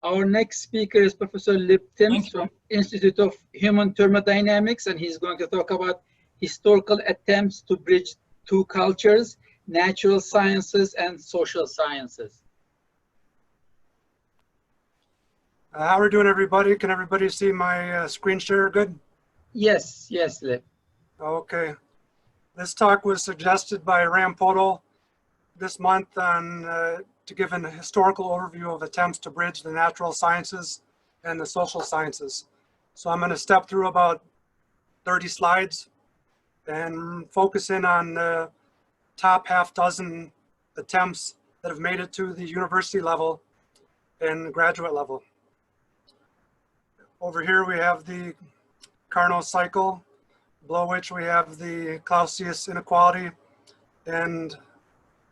Our next speaker is Professor Libb Thims from Institute of Human Thermodynamics, and he's going to talk about historical attempts to bridge two cultures, natural sciences and social sciences. How are we doing, everybody? Can everybody see my screen share good? Yes, yes, Libb. Okay. This talk was suggested by Ram Podol this month on to give an historical overview of attempts to bridge the natural sciences and the social sciences. So I'm going to step through about 30 slides and focus in on the top half dozen attempts that have made it to the university level and graduate level. Over here we have the Carnot cycle, below which we have the Clausius inequality, and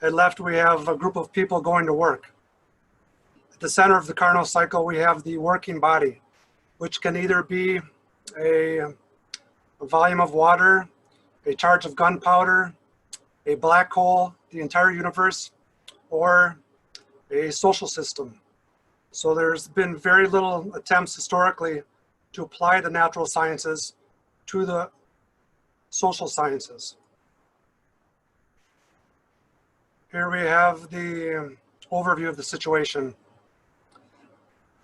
at left we have a group of people going to work. At the center of the Carnot cycle we have the working body, which can either be a volume of water, a charge of gunpowder, a black hole, the entire universe, or a social system. So there's been very little attempts historically to apply the natural sciences to the social sciences. Here we have the overview of the situation.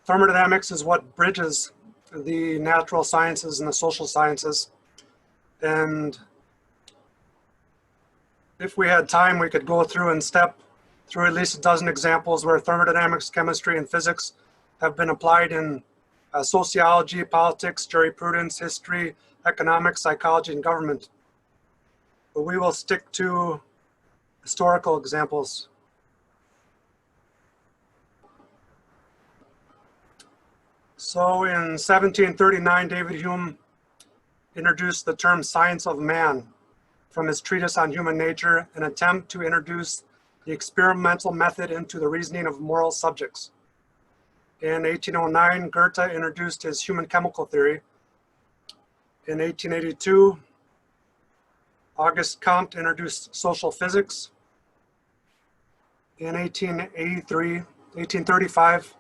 Thermodynamics is what bridges the natural sciences and the social sciences. And if we had time, we could go through and step through at least a dozen examples where thermodynamics, chemistry, and physics have been applied in sociology, politics, jurisprudence, history, economics, psychology, and government. But we will stick to historical examples. So in 1739, David Hume introduced the term science of man from his treatise on human nature, an attempt to introduce the experimental method into the reasoning of moral subjects. In 1809, Goethe introduced his human chemical theory. In 1882, Auguste Comte introduced social physics. In 1835,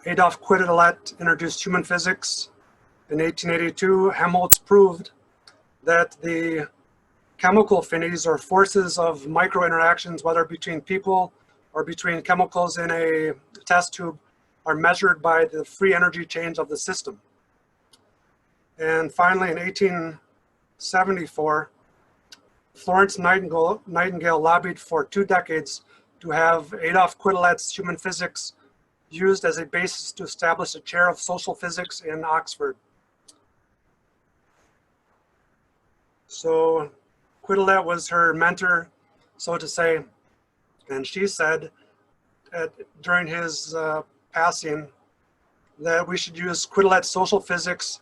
Adolf Quetelet introduced human physics. In 1882, Helmholtz proved that the chemical affinities or forces of micro interactions, whether between people or between chemicals in a test tube, are measured by the free energy change of the system. And finally, in 1874, Florence Nightingale lobbied for 2 decades to have Adolf Quetelet's human physics used as a basis to establish a chair of social physics in Oxford. So Quetelet was her mentor, so to say, and she said during his passing that we should use Quetelet's social physics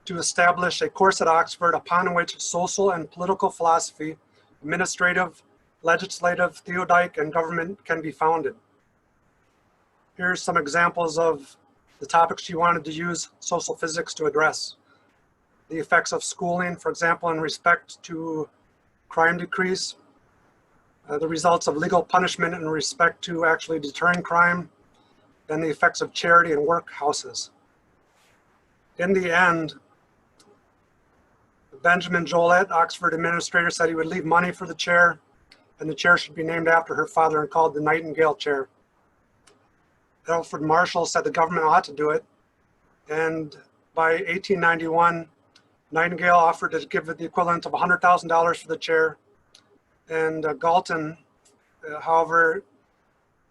to establish a course at Oxford upon which social and political philosophy, administrative, legislative, theodic, and government can be founded. Here's some examples of the topics she wanted to use social physics to address. The effects of schooling, for example, in respect to crime decrease, the results of legal punishment in respect to actually deterring crime, and the effects of charity and workhouses. In the end, Benjamin Joliet, Oxford administrator, said he would leave money for the chair, and the chair should be named after her father and called the Nightingale Chair. Alfred Marshall said the government ought to do it, and by 1891, Nightingale offered to give it the equivalent of $100,000 for the chair, and Galton, however,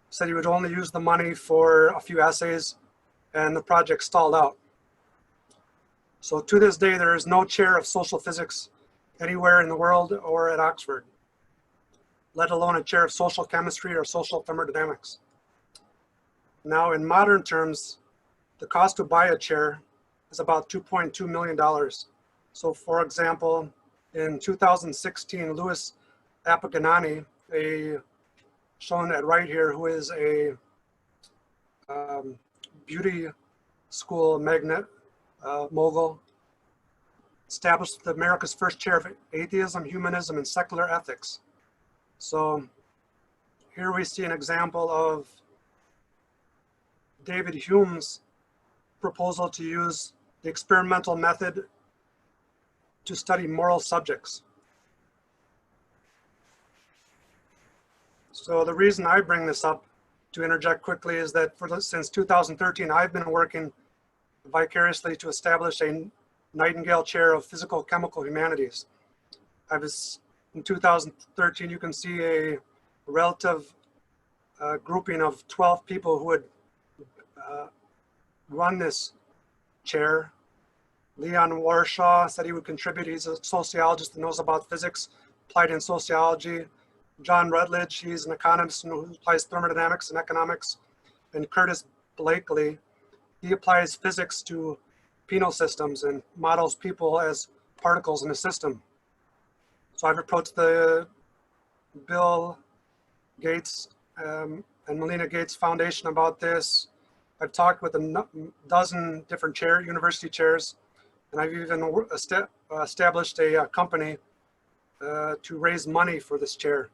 said he would only use the money for a few essays, and the project stalled out. So to this day, there is no chair of social physics anywhere in the world or at Oxford, let alone a chair of social chemistry or social thermodynamics. Now, in modern terms, the cost to buy a chair is about $2.2 million. So for example, in 2016, Louis Apiganani, shown at right here, who is a beauty school mogul, established America's first chair of atheism, humanism, and secular ethics. So here we see an example of David Hume's proposal to use the experimental method to study moral subjects. So the reason I bring this up, to interject quickly, is that since 2013, I've been working vicariously to establish a Nightingale Chair of Physical-Chemical Humanities. In 2013, you can see a relative grouping of 12 people who would run this chair. Leon Warshaw said he would contribute. He's a sociologist that knows about physics applied in sociology. John Rutledge, he's an economist who applies thermodynamics and economics. And Curtis Blakely, he applies physics to penal systems and models people as particles in a system. So I've approached the Bill Gates and Melinda Gates Foundation about this. I've talked with a dozen different university chairs, and I've even established a company to raise money for this chair.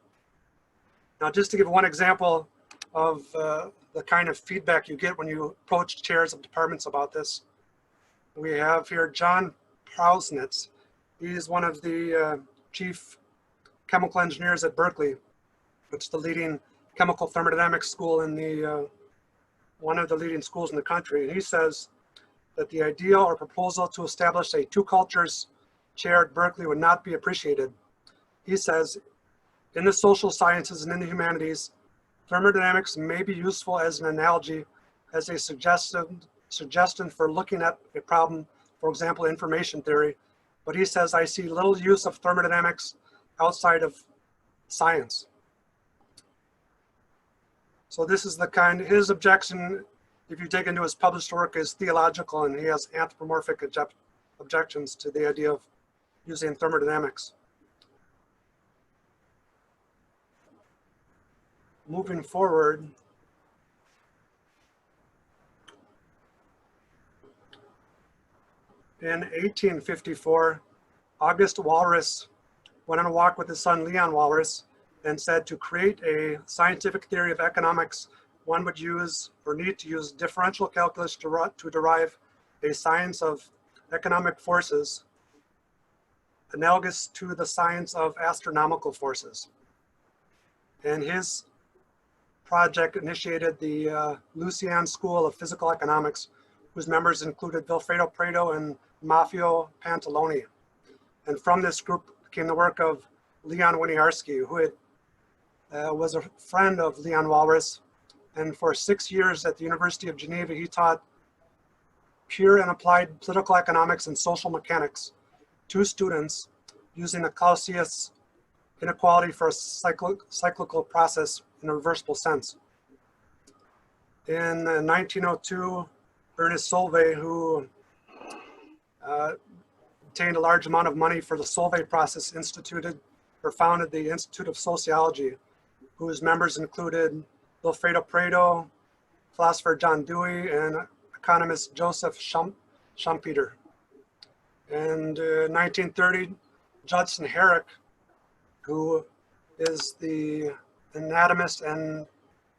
Now, just to give one example of the kind of feedback you get when you approach chairs of departments about this, we have here John Prausnitz. He's one of the chief chemical engineers at Berkeley, which is the leading chemical thermodynamics school in the one of the leading schools in the country. And he says that the idea or proposal to establish a two cultures chair at Berkeley would not be appreciated. He says, in the social sciences and in the humanities, thermodynamics may be useful as an analogy, as a suggestion for looking at a problem, for example, information theory. But he says, I see little use of thermodynamics outside of science. So this is the kind, his objection, if you dig into his published work, is theological, and he has anthropomorphic objections to the idea of using thermodynamics. Moving forward, in 1854, August Walras went on a walk with his son Leon Walras and said to create a scientific theory of economics, one would use or need to use differential calculus to derive a science of economic forces analogous to the science of astronomical forces. And his project initiated the Lucien School of Physical Economics, whose members included Vilfredo Pareto and Maffeo Pantaloni. And from this group came the work of Leon Winiarski, who was a friend of Leon Walras. And for 6 years at the University of Geneva, he taught pure and applied political economics and social mechanics to students using the Clausius inequality for a cyclical process in a reversible sense. In 1902, Ernest Solvay, who obtained a large amount of money for the Solvay process, founded the Institute of Sociology, whose members included Vilfredo Pareto, philosopher John Dewey, and economist Joseph Schumpeter. And in 1930, Judson Herrick, who is the anatomist and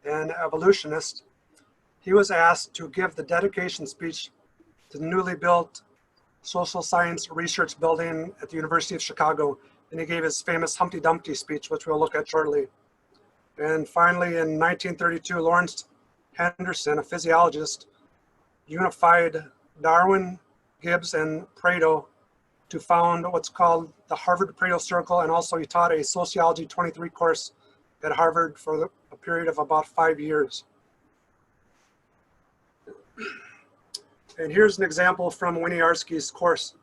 evolutionist, he was asked to give the dedication speech to the newly built social science research building at the University of Chicago, and he gave his famous Humpty Dumpty speech, which we'll look at shortly. And finally, in 1932, Lawrence Henderson, a physiologist, unified Darwin, Gibbs, and Pareto to found what's called the Harvard-Pareto Circle, and also he taught a Sociology 23 course at Harvard for a period of about 5 years. And here's an example from Winiarski's course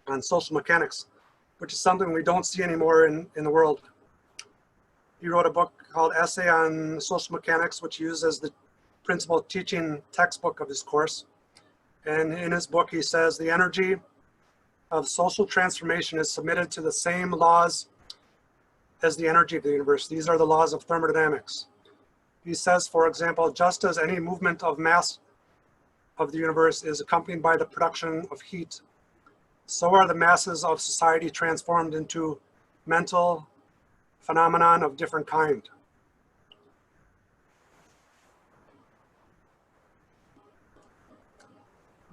on social mechanics, which is something we don't see anymore in the world. He wrote a book called Essay on Social Mechanics, which he used as the principal teaching textbook of his course. And in his book, he says, the energy of social transformation is submitted to the same laws as the energy of the universe. These are the laws of thermodynamics. He says, for example, just as any movement of mass of the universe is accompanied by the production of heat, so are the masses of society transformed into mental phenomenon of different kind.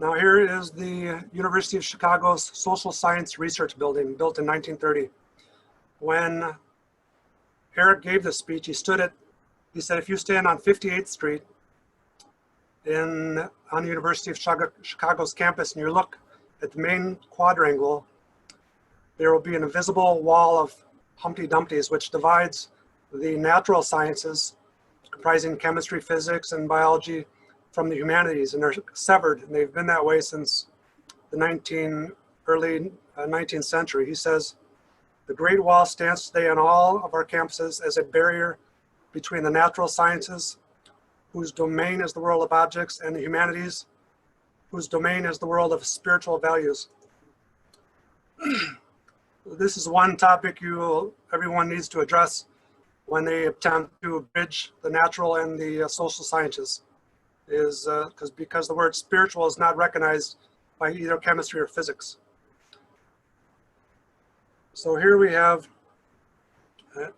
Now here is the University of Chicago's Social Science Research Building, built in 1930. When HERRICK gave this speech, he said, if you stand on 58th Street on the University of Chicago's campus and you look at the main quadrangle, there will be an invisible wall of Humpty Dumptys, which divides the natural sciences, comprising chemistry, physics, and biology, from the humanities, and they're severed, and they've been that way since the early 19th century. He says, the Great Wall stands today on all of our campuses as a barrier between the natural sciences, whose domain is the world of objects, and the humanities, whose domain is the world of spiritual values. This is one topic everyone needs to address when they attempt to bridge the natural and the social sciences, because the word spiritual is not recognized by either chemistry or physics. So here we have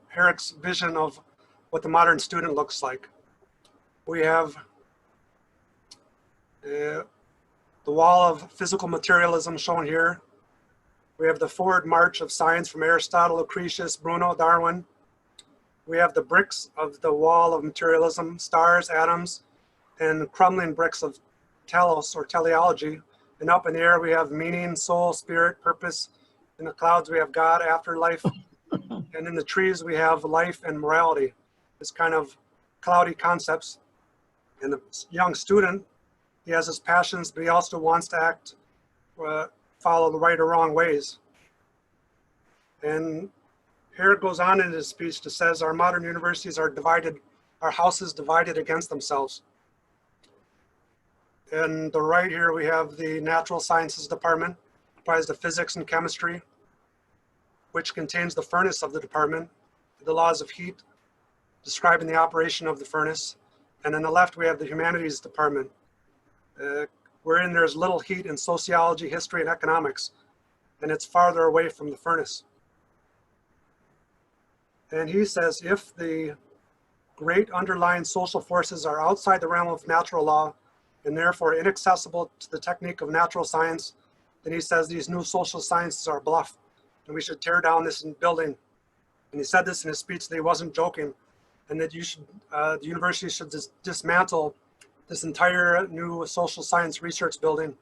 HERRICK's vision of what the modern student looks like. We have the wall of physical materialism shown here. We have the forward march of science from Aristotle, Lucretius, Bruno, Darwin. We have the bricks of the wall of materialism, stars, atoms, and crumbling bricks of telos or teleology. And up in the air we have meaning, soul, spirit, purpose. In the clouds we have God, afterlife. And in the trees we have life and morality. This kind of cloudy concepts. And the young student, he has his passions, but he also wants to follow the right or wrong ways. And here it goes on in his speech that says our modern universities are divided, our houses divided against themselves. And the right here we have the natural sciences department, comprised of physics and chemistry, which contains the furnace of the department, the laws of heat, describing the operation of the furnace. And on the left we have the humanities department, wherein there's little heat in sociology, history, and economics, and it's farther away from the furnace. And he says if the great underlying social forces are outside the realm of natural law and therefore inaccessible to the technique of natural science, then he says these new social sciences are bluff and we should tear down this building. And he said this in his speech that he wasn't joking, and that the university should dismantle this entire new social science research building.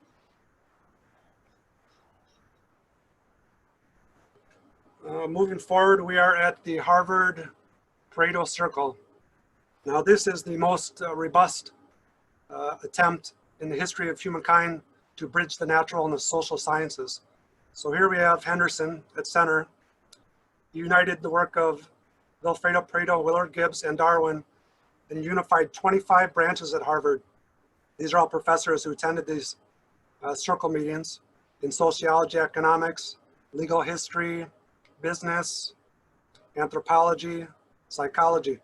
Moving forward, we are at the Harvard Pareto Circle. Now this is the most robust attempt in the history of humankind to bridge the natural and the social sciences. So here we have Henderson at center. He united the work of Vilfredo Pareto, Willard Gibbs, and Darwin, and unified 25 branches at Harvard. These are all professors who attended these circle meetings in sociology, economics, legal history, business, anthropology, psychology.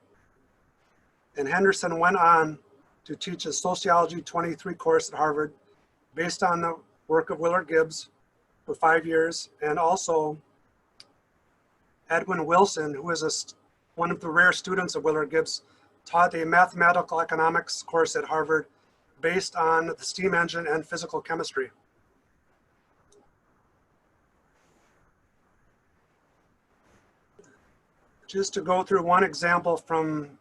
And Henderson went on to teach a Sociology 23 course at Harvard based on the work of Willard Gibbs for 5 years, and also Edwin Wilson, who is one of the rare students of Willard Gibbs, taught a mathematical economics course at Harvard based on the steam engine and physical chemistry. Just to go through one example from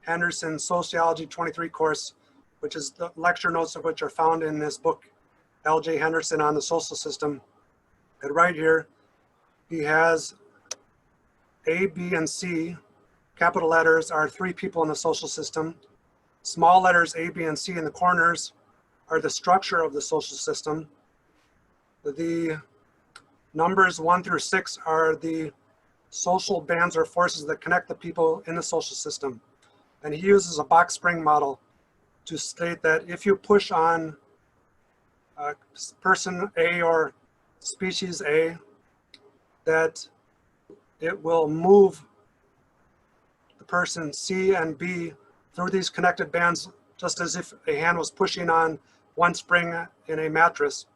Henderson's Sociology 23 course, which is the lecture notes of which are found in this book, L.J. Henderson on the Social System. And right here, he has A, B, and C. Capital letters are 3 people in the social system. Small letters A, B, and C in the corners are the structure of the social system. The numbers 1 through 6 are the social bands or forces that connect the people in the social system. And he uses a box spring model to state that if you push on person A or species A, that it will move the person C and B through these connected bands, just as if a hand was pushing on one spring in a mattress.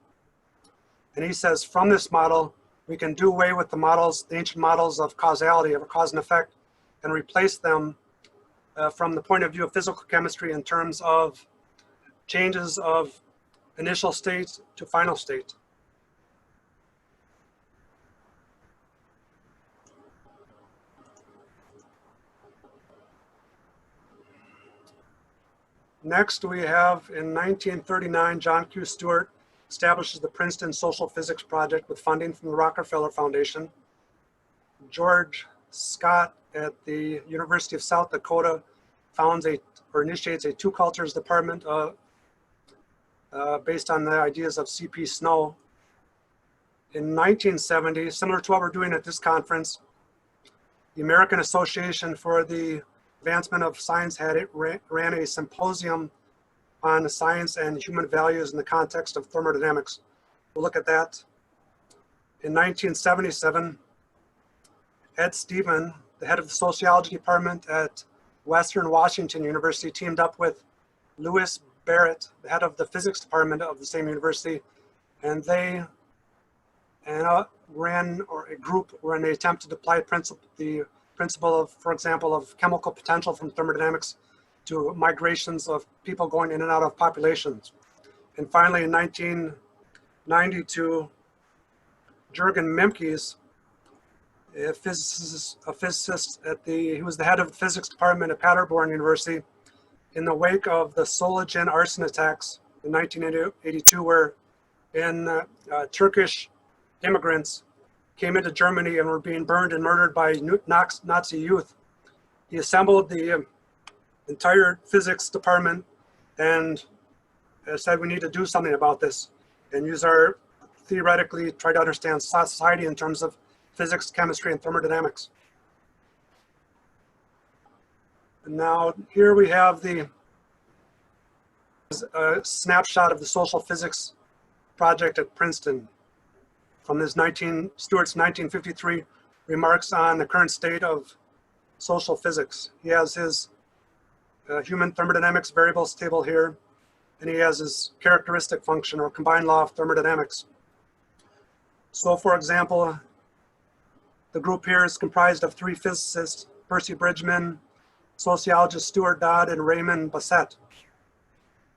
And he says from this model, we can do away with the models, the ancient models of causality, of a cause and effect, and replace them from the point of view of physical chemistry in terms of changes of initial state to final state. Next, we have in 1939, John Q. Stewart establishes the Princeton Social Physics Project with funding from the Rockefeller Foundation. George Scott at the University of South Dakota initiates a two cultures department based on the ideas of C.P. Snow. In 1970, similar to what we're doing at this conference, the American Association for the Advancement of Science ran a symposium on science and human values in the context of thermodynamics. We'll look at that. In 1977, Ed Stephen, the head of the sociology department at Western Washington University, teamed up with Lewis Barrett, the head of the physics department of the same university, and they ran an attempt to apply the principle of, for example, of chemical potential from thermodynamics to migrations of people going in and out of populations. And finally, in 1992, Jürgen Memkes, a physicist he was the head of the physics department at Paderborn University, in the wake of the Solagen arson attacks in 1982, where Turkish immigrants came into Germany and were being burned and murdered by Nazi youth. He assembled the entire physics department and said, we need to do something about this and theoretically try to understand society in terms of physics, chemistry, and thermodynamics. And now here we have a snapshot of the social physics project at Princeton from Stewart's 1953 remarks on the current state of social physics. He has his human thermodynamics variables table here, and he has his characteristic function or combined law of thermodynamics. So for example, the group here is comprised of three physicists, Percy Bridgman, sociologist Stuart Dodd, and Raymond Bassett.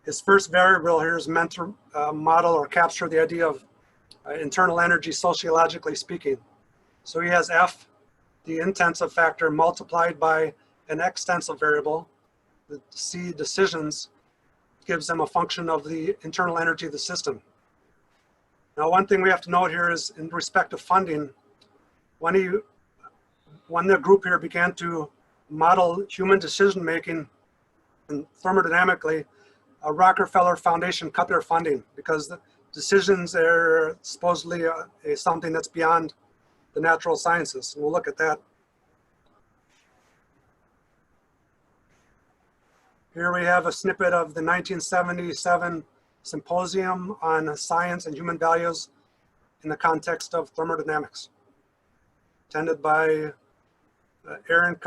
His first variable here is meant to model or capture the idea of internal energy sociologically speaking. So he has F, the intensive factor, multiplied by an extensive variable. The C, decisions, gives them a function of the internal energy of the system. Now, one thing we have to note here is in respect to funding, when the group here began to model human decision-making and thermodynamically, a Rockefeller Foundation cut their funding because the decisions are supposedly something that's beyond the natural sciences. And we'll look at that. Here we have a snippet of the 1977 Symposium on Science and Human Values in the context of thermodynamics, attended by Aaron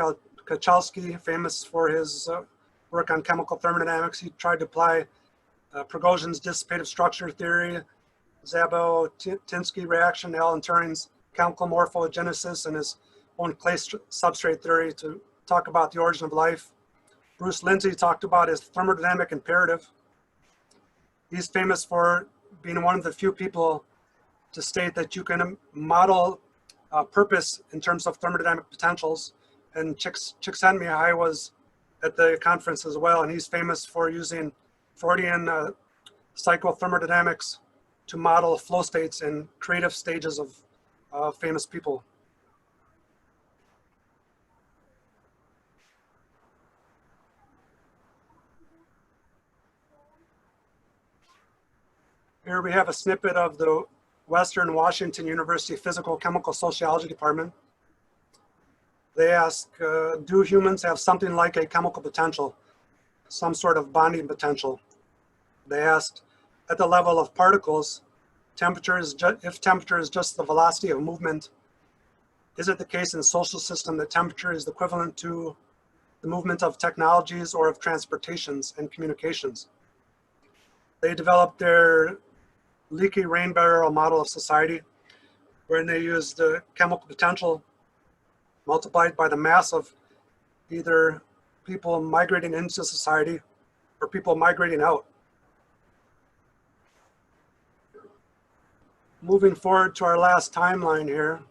Kachalski, famous for his work on chemical thermodynamics. He tried to apply Prigozhin's dissipative structure theory, Zhabotinsky reaction, Alan Turing's chemical morphogenesis, and his own clay substrate theory to talk about the origin of life. Bruce Lindsay talked about his thermodynamic imperative. He's famous for being one of the few people to state that you can model purpose in terms of thermodynamic potentials. And Csikszentmihalyi was at the conference as well, and he's famous for using Freudian psychothermodynamics to model flow states and creative stages of famous people. Here we have a snippet of the Western Washington University Physical-Chemical Sociology Department. They ask, do humans have something like a chemical potential, some sort of bonding potential? They asked, at the level of particles, if temperature is just the velocity of movement, is it the case in the social system that temperature is equivalent to the movement of technologies or of transportations and communications? They developed their leaky rain barrel model of society, wherein they used the chemical potential multiplied by the mass of either people migrating into society or people migrating out. moving forward to our last timeline here.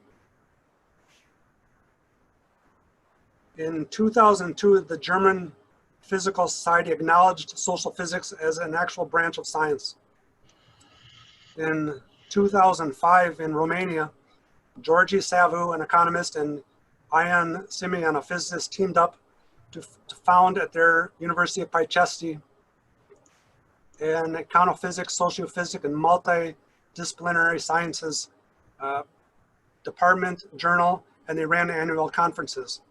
In 2002, the German Physical Society acknowledged social physics as an actual branch of science. In 2005 in Romania, Georgi Savu, an economist, and Ion Simian, a physicist, teamed up to found at their University of PITESTI an econophysics, sociophysics, and multidisciplinary sciences department, journal, and they ran annual conferences.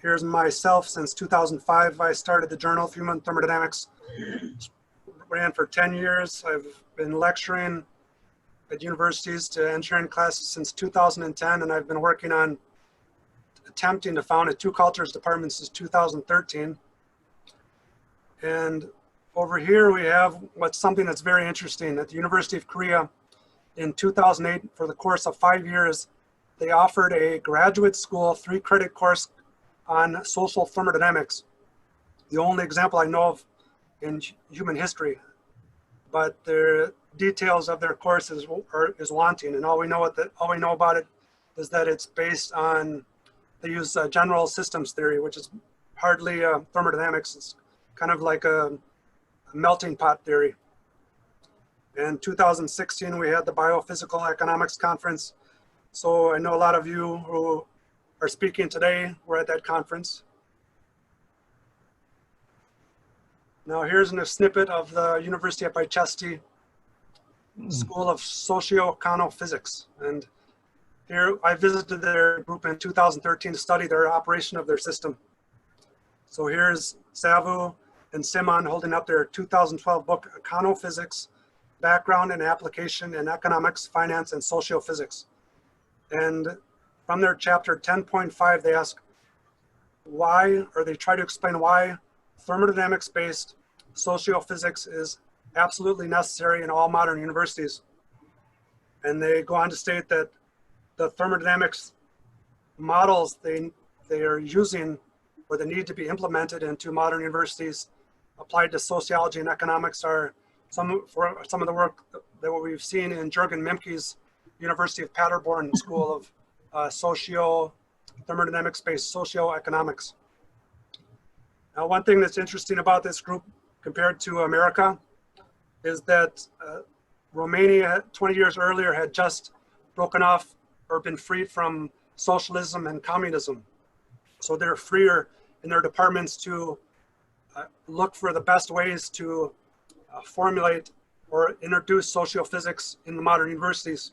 Here's myself. Since 2005, I started the Journal of Human Thermodynamics. Ran for 10 years. I've been lecturing at universities to engineering classes since 2010, and I've been working on attempting to found a two cultures department since 2013. And over here we have what's something that's very interesting. At the University of Korea in 2008, for the course of 5 years, they offered a graduate school 3-credit course on social thermodynamics. The only example I know of in human history, but the details of their course is wanting, and all we know about it is that it's based on, they use general systems theory, which is hardly thermodynamics. It's kind of like a melting pot theory. In 2016, we had the Biophysical Economics Conference. So I know a lot of you who are speaking today were at that conference. Now here's a snippet of the University of PITESTI School of Socio-ECONO-PHYSICS. And here I visited their group in 2013 to study their operation of their system. So here's Savu and Simon holding up their 2012 book, Econophysics, Background and Application in Economics, Finance, and Sociophysics. And from their chapter 10.5, they ask why, or they try to explain why thermodynamics-based sociophysics is absolutely necessary in all modern universities. And they go on to state that the thermodynamics models they are using, or they need to be implemented into modern universities applied to sociology and economics, are some of the work that we've seen in Jürgen Mimke's University of Paderborn School of Thermodynamics-based socio-economics. Now, one thing that's interesting about this group compared to America is that Romania 20 years earlier had just broken off or been freed from socialism and communism. So they're freer in their departments to look for the best ways to formulate or introduce sociophysics in the modern universities.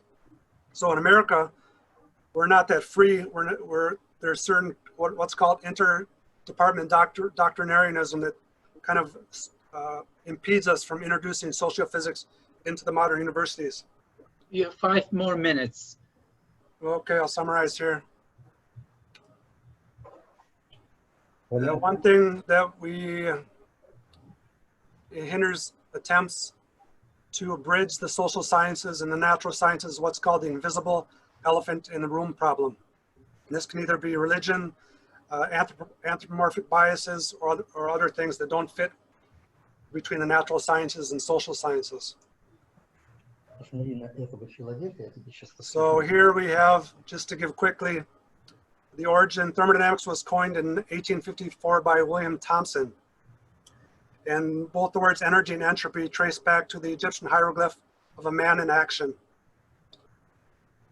So in America, we're not that free. There's certain what's called interdepartment doctrinarianism that kind of impedes us from introducing sociophysics into the modern universities. You have 5 more minutes. Okay, I'll summarize here. One thing that it hinders attempts to bridge the social sciences and the natural sciences is what's called the invisible elephant in the room problem. And this can either be religion, anthropomorphic biases, or other things that don't fit between the natural sciences and social sciences. So here we have, just to give quickly, the origin. Thermodynamics was coined in 1854 by William Thomson. And both the words energy and entropy trace back to the Egyptian hieroglyph of a man in action.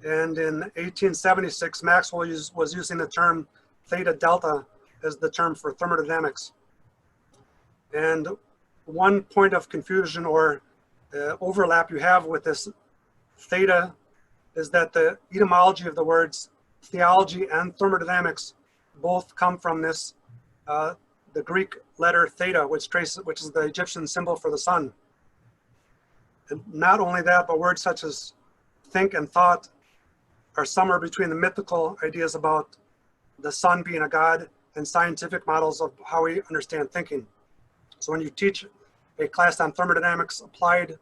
And in 1876, Maxwell was using the term theta delta as the term for thermodynamics. And one point of confusion or overlap you have with this theta is that the etymology of the words theology and thermodynamics both come from this, the Greek letter theta, which is the Egyptian symbol for the sun. And not only that, but words such as think and thought are somewhere between the mythical ideas about the sun being a god and scientific models of how we understand thinking. So when you teach a class on thermodynamics applied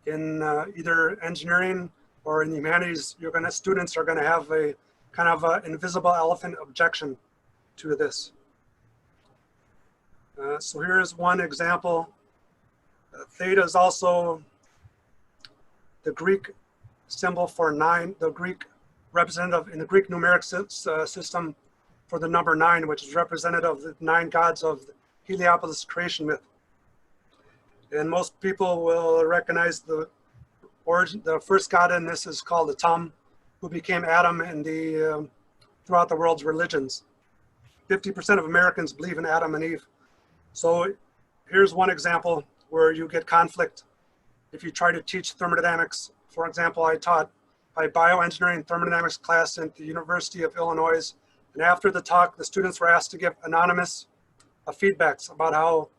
in either engineering or in the humanities, students are going to have a kind of an invisible elephant objection to this. So here's one example. Theta is also the Greek symbol for 9, the Greek representative in the Greek numeric system for the number 9, which is representative of the 9 gods of the Heliopolis creation myth. And most people will recognize the origin. The first god in this is called the Tum, who became Adam in the throughout the world's religions. 50% of Americans believe in Adam and Eve. So here's one example where you get conflict if you try to teach thermodynamics. For example, I taught my bioengineering thermodynamics class at the University of Illinois. And after the talk, the students were asked to give anonymous feedbacks about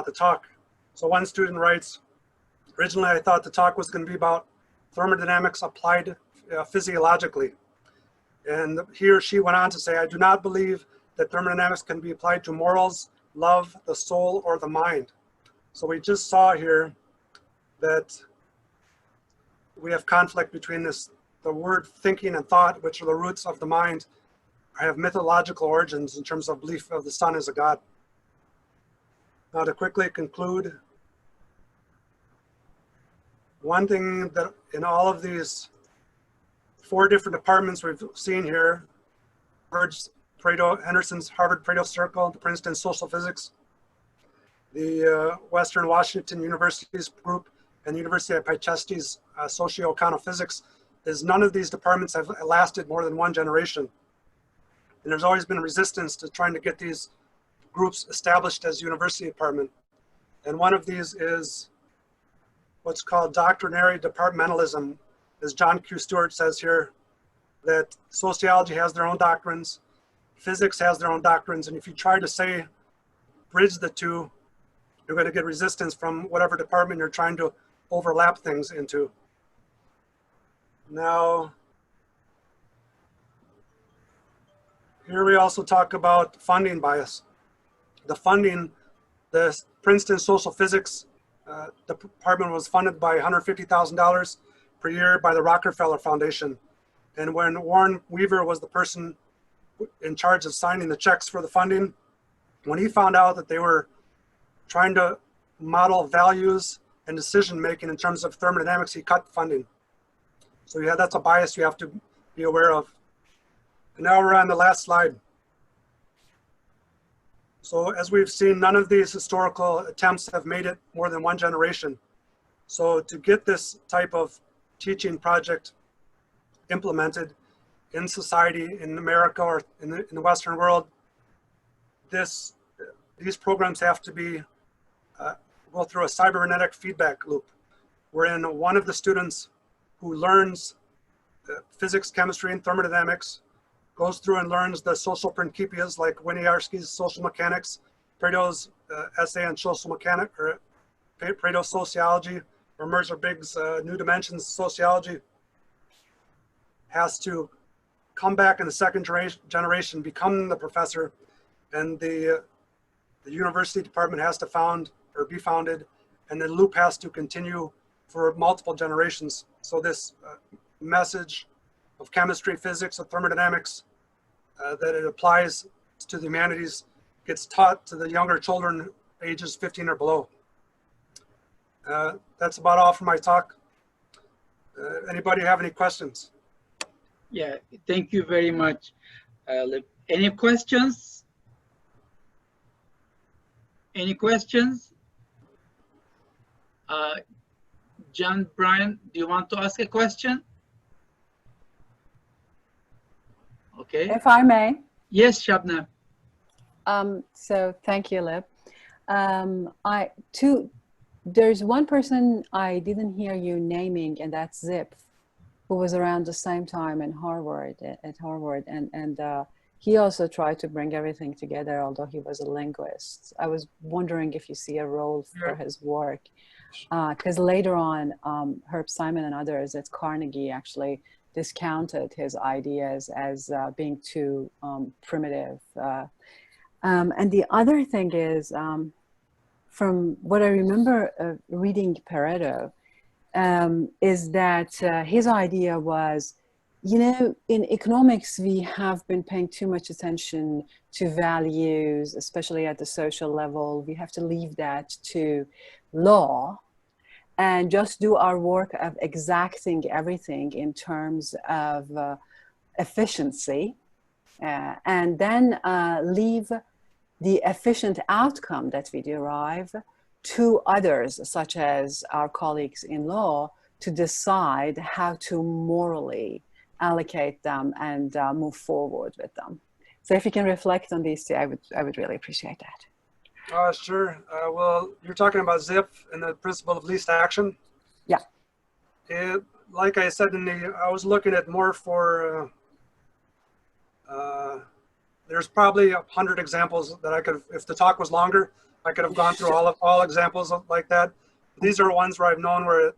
the talk. So one student writes, originally I thought the talk was going to be about thermodynamics applied physiologically. And he or she went on to say, I do not believe that thermodynamics can be applied to morals, love, the soul, or the mind. So we just saw here that we have conflict between the word thinking and thought, which are the roots of the mind, have mythological origins in terms of belief of the sun as a god. Now to quickly conclude, one thing that in all of these 4 different departments we've seen here, Henderson's Harvard Pareto Circle, the Princeton Social Physics, the Western Washington University's group, and the University of PITESTI's SOCIO-ECONO-PHYSICS, is none of these departments have lasted more than 1 generation. And there's always been resistance to trying to get these groups established as university department. And one of these is what's called doctrinaiре departmentalism. As John Q. Stewart says here, that sociology has their own doctrines, physics has their own doctrines, and if you try to bridge the two, you're going to get resistance from whatever department you're trying to overlap things into. Now, here we also talk about funding bias. The Princeton Social Physics department was funded by $150,000 per year by the Rockefeller Foundation. And when Warren Weaver was the person in charge of signing the checks for the funding, when he found out that they were trying to model values and decision-making in terms of thermodynamics, he cut funding. So yeah, that's a bias you have to be aware of. And now we're on the last slide. So as we've seen, none of these historical attempts have made it more than 1 generation. So to get this type of teaching project implemented in society, in America, or in the Western world, these programs have to be go through a cybernetic feedback loop, wherein one of the students who learns physics, chemistry, and thermodynamics goes through and learns the social principias like WINIARSKI's social mechanics, Pareto's essay on social mechanics, or Pareto's sociology, or Mercer-Biggs' New Dimensions Sociology, has to come back in the 2nd generation, become the professor, and the university department has to be founded, and the loop has to continue for multiple generations. So this message of chemistry, physics, or thermodynamics that it applies to the humanities gets taught to the younger children ages 15 or below. That's about all for my talk. Anybody have any questions? Yeah, thank you very much. Any questions? Any questions? John Brian, do you want to ask a question? Okay. If I may. Yes, Shabna. So thank you, Libb. There's one person I didn't hear you naming, and that's Zip, who was around the same time in Harvard, at Harvard, and he also tried to bring everything together, although he was a linguist. I was wondering if you see a role for his work, because later on, Herb Simon and others at Carnegie actually discounted his ideas as being too primitive. And the other thing is, from what I remember reading Pareto, is that his idea was, you know, in economics, we have been paying too much attention to values, especially at the social level. We have to leave that to law. and just do our work of exacting everything in terms of efficiency, and then leave the efficient outcome that we derive to others, such as our colleagues in law, to decide how to morally allocate them and move forward with them. So if you can reflect on these two, I would really appreciate that. Sure. Well, you're talking about ZIP and the principle of least action. Yeah. Like I said, I was looking at more for, there's probably 100 examples that I could, if the talk was longer, I could have gone through all examples like that. These are ones where I've known where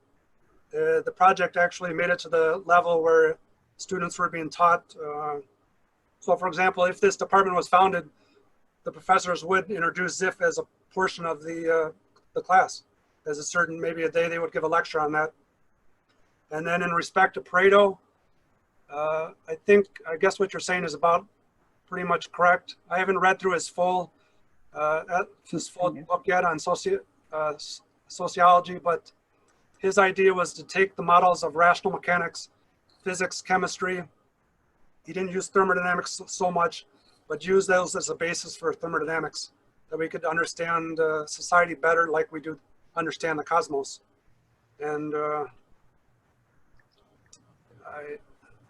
the project actually made it to the level where students were being taught. So for example, if this department was founded, the professors would introduce ZIF as a portion of the class. As a certain, maybe a day they would give a lecture on that. And then in respect to Pareto, I guess what you're saying is about pretty much correct. I haven't read through his full book yet on sociology, but his idea was to take the models of rational mechanics, physics, chemistry. He didn't use thermodynamics so much, but use those as a basis for thermodynamics, that we could understand society better like we do understand the cosmos. And I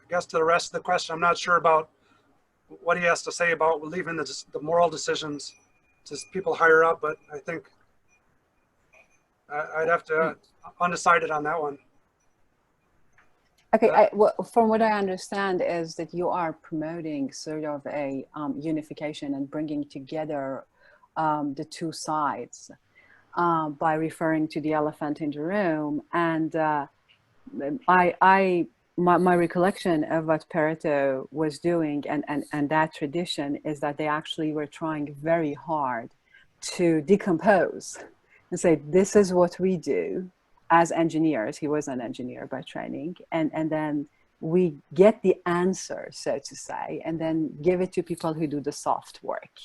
guess to the rest of the question, I'm not sure about what he has to say about leaving the moral decisions to people higher up, but I think I'd have to undecided on that one. Okay, from what I understand is that you are promoting sort of a unification and bringing together the two sides by referring to the elephant in the room. And my recollection of what Pareto was doing and that tradition is that they actually were trying very hard to decompose and say, this is what we do as engineers. He was an engineer by training, and then we get the answer, so to say, and then give it to people who do the soft work.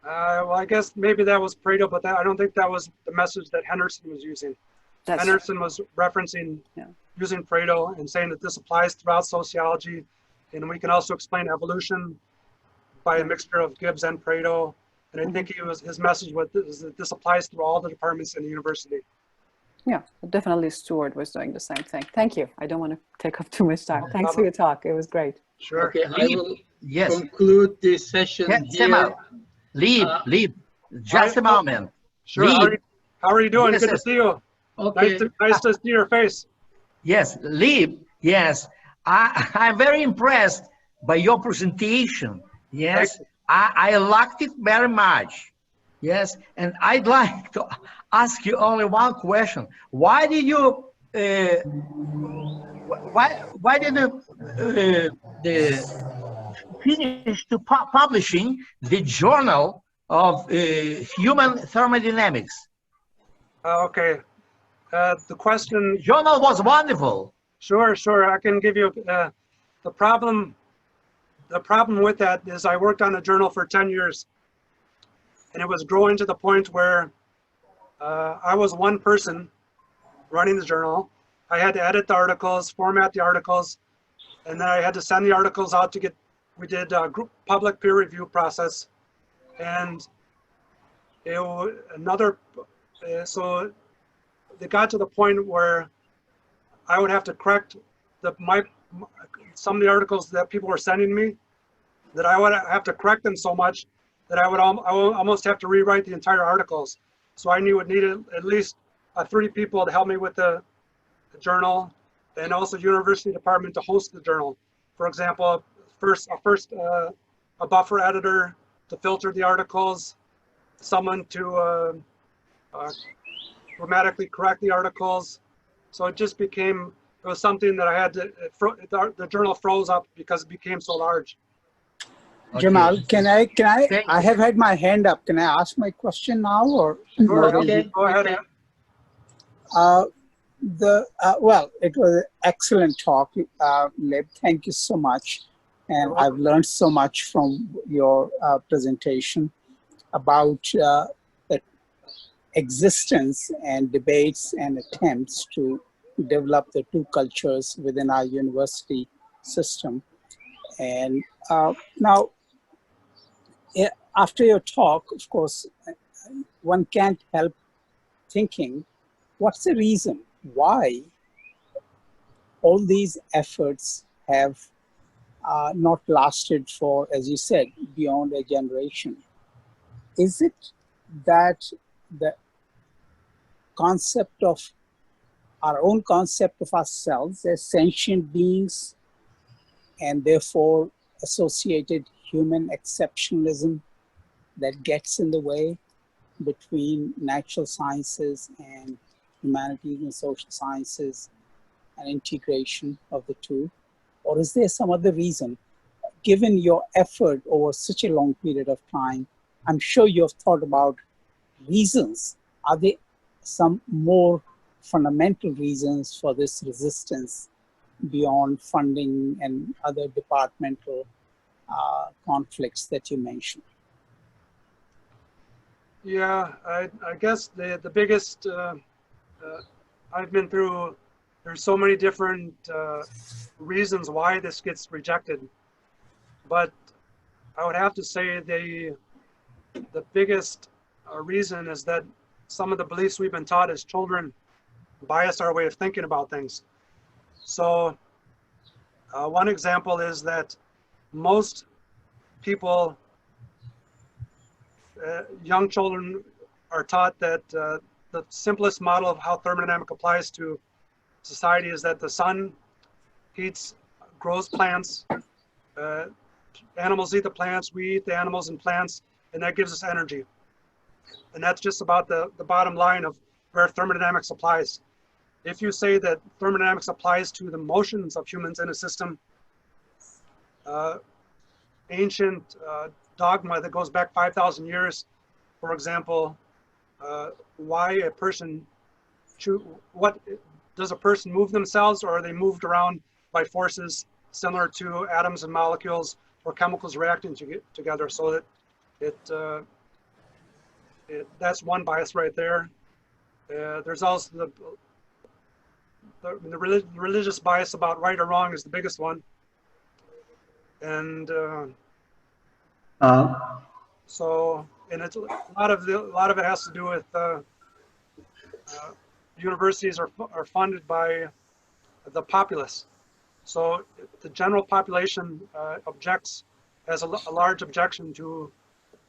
Well, I guess maybe that was Pareto, but I don't think that was the message that Henderson was using. Henderson was referencing using Pareto and saying that this applies throughout sociology, and we can also explain evolution by a mixture of Gibbs and Pareto. And I think his message was that this applies through all the departments in the university. Yeah, definitely Stuart was doing the same thing. Thank you. I don't want to take up too much time. Thanks for your talk. It was great. Sure. Okay, I will conclude this session here. Libb, just a moment. Sure. How are you doing? Yes, Good to see you. Okay. Nice to see your face. Yes, Libb, yes. I'm very impressed by your presentation. Yes, I liked it very much. Yes, and I'd like to ask you only one question. Why did you finish to publishing the journal of human thermodynamics? Okay. The question. Journal was wonderful. Sure. I can give you the problem. The problem with that is I worked on a journal for 10 years, and it was growing to the point where I was one person running the journal. I had to edit the articles, format the articles, and then I had to send the articles out to get. We did a group public peer review process, and so it got to the point where I would have to correct some of the articles that people were sending me, that I would have to correct them so much that I would almost have to rewrite the entire articles. So I knew it needed at least 30 people to help me with the journal, and also university department to host the journal. For example, a buffer editor to filter the articles, someone to grammatically correct the articles. So it just became, it was something that I had to, the journal froze up because it became so large. Okay. Jamal, I have had my hand up. Can I ask my question now or? Sure, okay, go ahead. Well, it was an excellent talk, Libb. Thank you so much. And I've learned so much from your presentation about existence and debates and attempts to develop the two cultures within our university system. And now, after your talk, of course, one can't help thinking, what's the reason why all these efforts have not lasted for, as you said, beyond a generation? Is it that the concept of our own concept of ourselves as sentient beings and therefore associated human exceptionalism that gets in the way between natural sciences and humanities and social sciences and integration of the two? Or is there some other reason? Given your effort over such a long period of time, I'm sure you have thought about reasons. Are there some more fundamental reasons for this resistance beyond funding and other departmental conflicts that you mentioned? Yeah, I guess the biggest, I've been through, there's so many different reasons why this gets rejected. But I would have to say the biggest reason is that some of the beliefs we've been taught as children bias our way of thinking about things. So one example is that most people, young children, are taught that the simplest model of how thermodynamics applies to society is that the sun heats, grows plants, animals eat the plants, we eat the animals and plants, and that gives us energy. And that's just about the bottom line of where thermodynamics applies. If you say that thermodynamics applies to the motions of humans in a system, ancient dogma that goes back 5,000 years, for example, why a person, what does a person move themselves, or are they moved around by forces similar to atoms and molecules or chemicals reacting together? So that that's one bias right there. There's also the religious bias about right or wrong is the biggest one, and so, and it's a lot of it has to do with universities are funded by the populace. So the general population has a large objection to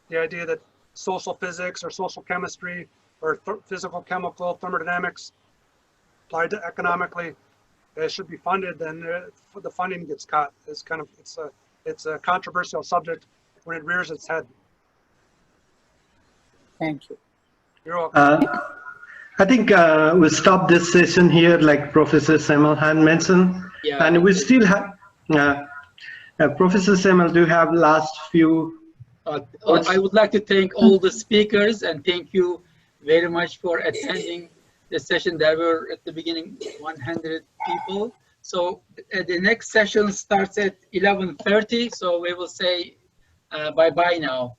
the idea that social physics or social chemistry or physical chemical thermodynamics applied to economically should be funded. Then the funding gets cut. It's a controversial subject when it rears its head. Thank you. You're welcome. I think we'll stop this session here, like Professor Samuel had mentioned. Yeah. And we still have, Professor Samuel, do you have last few words? I would like to thank all the speakers and thank you very much for attending the session. There were at the beginning 100 people. So the next session starts at 11:30. So we will say bye-bye now.